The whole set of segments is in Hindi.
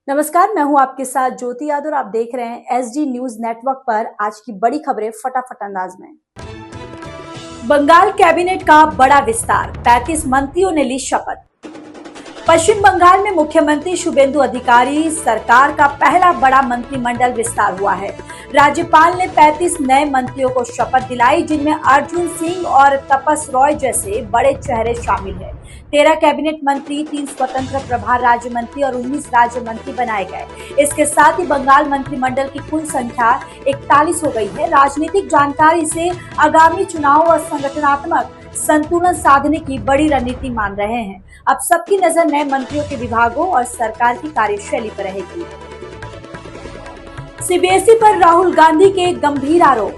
नमस्कार, मैं हूं आपके साथ ज्योति यादव और आप देख रहे हैं एसडी न्यूज नेटवर्क पर आज की बड़ी खबरें फटाफट अंदाज में। बंगाल कैबिनेट का बड़ा विस्तार, 35 मंत्रियों ने ली शपथ। पश्चिम बंगाल में मुख्यमंत्री शुभेंदु अधिकारी सरकार का पहला बड़ा मंत्रिमंडल विस्तार हुआ है। राज्यपाल ने 35 नए मंत्रियों को शपथ दिलाई, जिनमें अर्जुन सिंह और तपस रॉय जैसे बड़े चेहरे शामिल हैं। 13 कैबिनेट मंत्री, 3 स्वतंत्र प्रभार राज्य मंत्री और 19 राज्य मंत्री बनाए गए। इसके साथ ही बंगाल मंत्रिमंडल की कुल संख्या 41 हो गई है। राजनीतिक जानकारी से आगामी चुनाव और संगठनात्मक संतुलन साधने की बड़ी रणनीति मान रहे हैं। अब सबकी नजर नए मंत्रियों के विभागों और सरकार की कार्यशैली पर रहेगी। सीबीएसई पर राहुल गांधी के गंभीर आरोप।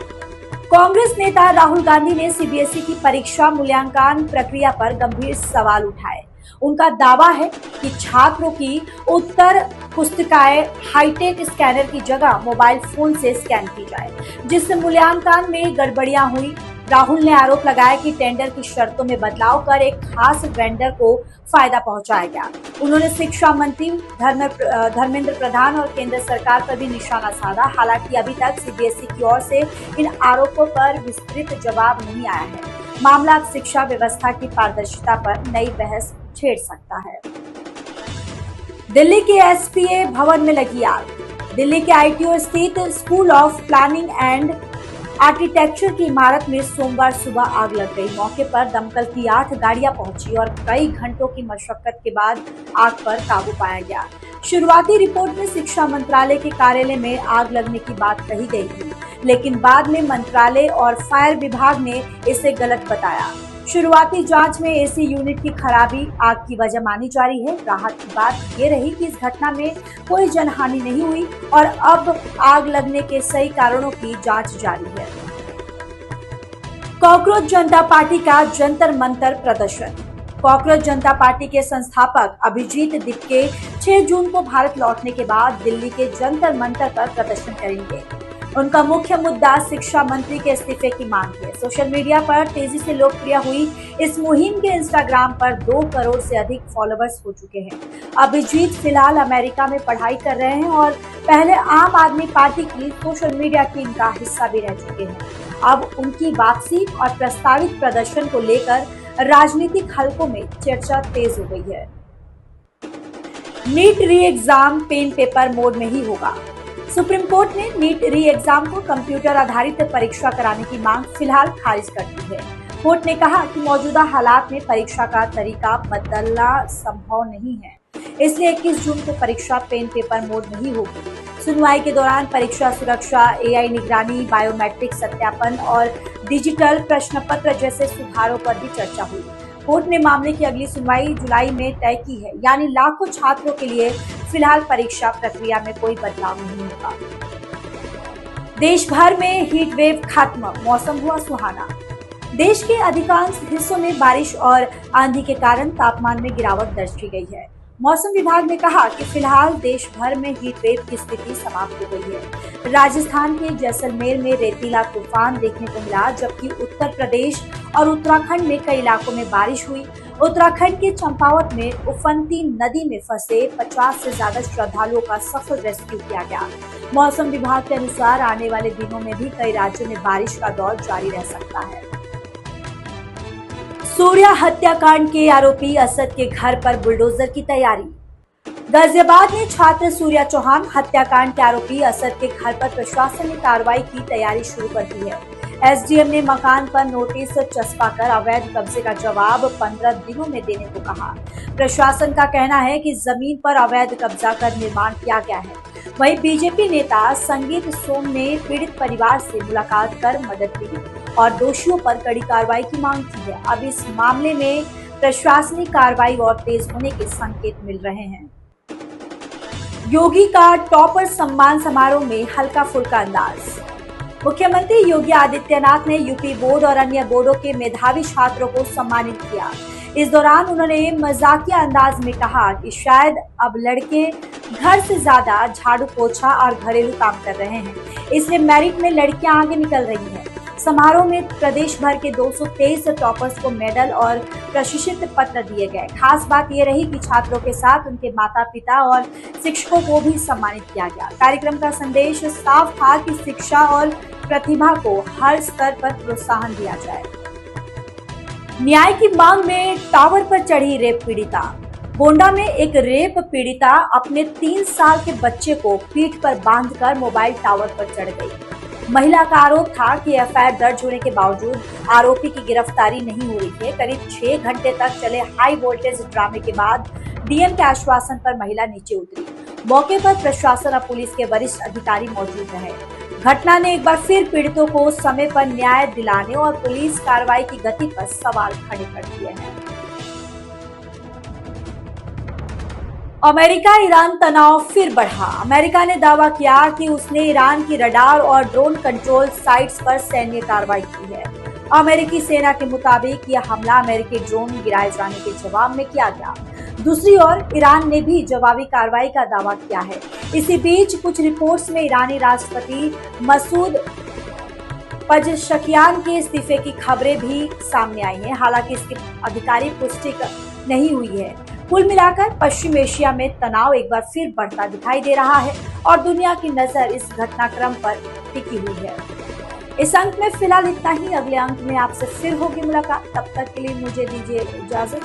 कांग्रेस नेता राहुल गांधी ने सीबीएसई की परीक्षा मूल्यांकन प्रक्रिया पर गंभीर सवाल उठाए। उनका दावा है कि छात्रों की उत्तर पुस्तिकाएं हाईटेक स्कैनर की जगह मोबाइल फोन से स्कैन की जाए, जिससे मूल्यांकन में गड़बड़ियां हुई। राहुल ने आरोप लगाया कि टेंडर की शर्तों में बदलाव कर एक खास वेंडर को फायदा पहुंचाया गया। उन्होंने शिक्षा मंत्री धर्मेंद्र प्रधान और केंद्र सरकार पर भी निशाना साधा। हालांकि अभी तक सीबीएसई की ओर से इन आरोपों पर विस्तृत जवाब नहीं आया है। मामला अब शिक्षा व्यवस्था की पारदर्शिता पर नई बहस छेड़ सकता है। दिल्ली के एसपीए भवन में लगी आग। दिल्ली के आईटीओ स्थित school of planning and architecture की इमारत में सोमवार सुबह आग लग गई। मौके पर दमकल की 8 गाड़ियां पहुंची और कई घंटों की मशक्कत के बाद आग पर काबू पाया गया। शुरुआती रिपोर्ट में शिक्षा मंत्रालय के कार्यालय में आग लगने की बात कही गई थी, लेकिन बाद में मंत्रालय और फायर विभाग ने इसे गलत बताया। शुरुआती जांच में एसी यूनिट की खराबी आग की वजह मानी जा रही है। राहत की बात ये रही कि इस घटना में कोई जनहानि नहीं हुई और अब आग लगने के सही कारणों की जांच जारी है। कॉकरोच जनता पार्टी का जंतर मंतर प्रदर्शन। कॉकरोच जनता पार्टी के संस्थापक अभिजीत दिपके 6 जून को भारत लौटने के बाद दिल्ली के जंतर मंतर पर प्रदर्शन करेंगे। उनका मुख्य मुद्दा शिक्षा मंत्री के इस्तीफे की मांग है। सोशल मीडिया पर तेजी से लोकप्रिय हुई इस मुहिम के इंस्टाग्राम पर 2 करोड़ से अधिक फॉलोअर्स हो चुके हैं। अभिजीत फिलहाल अमेरिका में पढ़ाई कर रहे हैं और पहले आम आदमी पार्टी की सोशल मीडिया टीम का हिस्सा भी रह चुके हैं। अब उनकी वापसी और प्रस्तावित प्रदर्शन को लेकर राजनीतिक हलकों में चर्चा तेज हो गई है। नीट री एग्जाम पेन पेपर मोड में ही होगा। सुप्रीम कोर्ट ने नीट री एग्जाम को कंप्यूटर आधारित परीक्षा कराने की मांग फिलहाल खारिज कर दी है। कोर्ट ने कहा कि मौजूदा हालात में परीक्षा का तरीका बदलना संभव नहीं है, इसलिए 21 जून को परीक्षा पेन पेपर मोड में ही होगी। सुनवाई के दौरान परीक्षा सुरक्षा, एआई निगरानी, बायोमेट्रिक सत्यापन और डिजिटल प्रश्न पत्र जैसे सुधारों पर भी चर्चा हुई। कोर्ट ने मामले की अगली सुनवाई जुलाई में तय की है, यानी लाखों छात्रों के लिए फिलहाल परीक्षा प्रक्रिया में कोई बदलाव नहीं होगा। देश भर में हीट वेव खत्म, मौसम हुआ सुहाना। देश के अधिकांश हिस्सों में बारिश और आंधी के कारण तापमान में गिरावट दर्ज की गई है। मौसम विभाग ने कहा कि फिलहाल देश भर में हीट वेव की स्थिति समाप्त हो गई है। राजस्थान के जैसलमेर में रेतीला तूफान देखने को मिला, जबकि उत्तर प्रदेश और उत्तराखंड में कई इलाकों में बारिश हुई। उत्तराखंड के चंपावत में उफनती नदी में फंसे 50 से ज्यादा श्रद्धालुओं का सफल रेस्क्यू किया गया। मौसम विभाग के अनुसार आने वाले दिनों में भी कई राज्यों में बारिश का दौर जारी रह सकता है। सूर्या हत्याकांड के आरोपी असद के घर पर बुलडोजर की तैयारी। गाजियाबाद में छात्र सूर्या चौहान हत्याकांड के आरोपी असद के घर पर प्रशासन ने कार्रवाई की तैयारी शुरू कर दी है। एसडीएम ने मकान पर नोटिस चस्पाकर अवैध कब्जे का जवाब 15 दिनों में देने को कहा। प्रशासन का कहना है कि जमीन पर अवैध कब्जा कर निर्माण किया गया है। वहीं बीजेपी नेता संगीत सोम ने पीड़ित परिवार से मुलाकात कर मदद ली और दोषियों पर कड़ी कार्रवाई की मांग की है। अब इस मामले में प्रशासनिक कार्रवाई और तेज होने के संकेत मिल रहे हैं। योगी का टॉपर सम्मान समारोह में हल्का फुल्का अंदाज। मुख्यमंत्री योगी आदित्यनाथ ने यूपी बोर्ड और अन्य बोर्डों के मेधावी छात्रों को सम्मानित किया। इस दौरान उन्होंने मजाकिया अंदाज में कहा कि शायद अब लड़के घर से ज्यादा झाड़ू पोछा और घरेलू काम कर रहे हैं, इसलिए मेरिट में लड़कियां आगे निकल रही हैं। समारोह में प्रदेश भर के 223 टॉपर्स को मेडल और प्रशस्ति पत्र दिए गए। खास बात यह रही कि छात्रों के साथ उनके माता पिता और शिक्षकों को भी सम्मानित किया गया। कार्यक्रम का संदेश साफ था कि शिक्षा और प्रतिभा को हर स्तर पर प्रोत्साहन दिया जाए। न्याय की मांग में टावर पर चढ़ी रेप पीड़िता। गोंडा में एक रेप पीड़िता अपने 3 साल के बच्चे को पीठ पर बांधकर मोबाइल टावर पर चढ़ गई। महिला का आरोप था कि एफआईआर दर्ज होने के बावजूद आरोपी की गिरफ्तारी नहीं हो रही है। करीब 6 घंटे तक चले हाई वोल्टेज ड्रामे के बाद डीएम के आश्वासन पर महिला नीचे उतरी। मौके पर प्रशासन और पुलिस के वरिष्ठ अधिकारी मौजूद रहे। घटना ने एक बार फिर पीड़ितों को समय पर न्याय दिलाने और पुलिस कार्रवाई की गति पर सवाल खड़े कर दिए हैं। अमेरिका ईरान तनाव फिर बढ़ा। अमेरिका ने दावा किया कि उसने ईरान की रडार और ड्रोन कंट्रोल साइट्स पर सैन्य कार्रवाई की है। अमेरिकी सेना के मुताबिक यह हमला अमेरिकी ड्रोन गिराए जाने के जवाब में किया गया। दूसरी ओर ईरान ने भी जवाबी कार्रवाई का दावा किया है। इसी बीच कुछ रिपोर्ट्स में ईरानी राष्ट्रपति मसूद पज़ेश्कियान के इस्तीफे की खबरें भी सामने आई हैं। हालांकि इसकी आधिकारिक पुष्टि नहीं हुई है। कुल मिलाकर पश्चिम एशिया में तनाव एक बार फिर बढ़ता दिखाई दे रहा है और दुनिया की नजर इस घटनाक्रम पर टिकी हुई है। इस अंक में फिलहाल इतना ही। अगले अंक में आपसे फिर होगी मुलाकात। तब तक के लिए मुझे दीजिए इजाजत।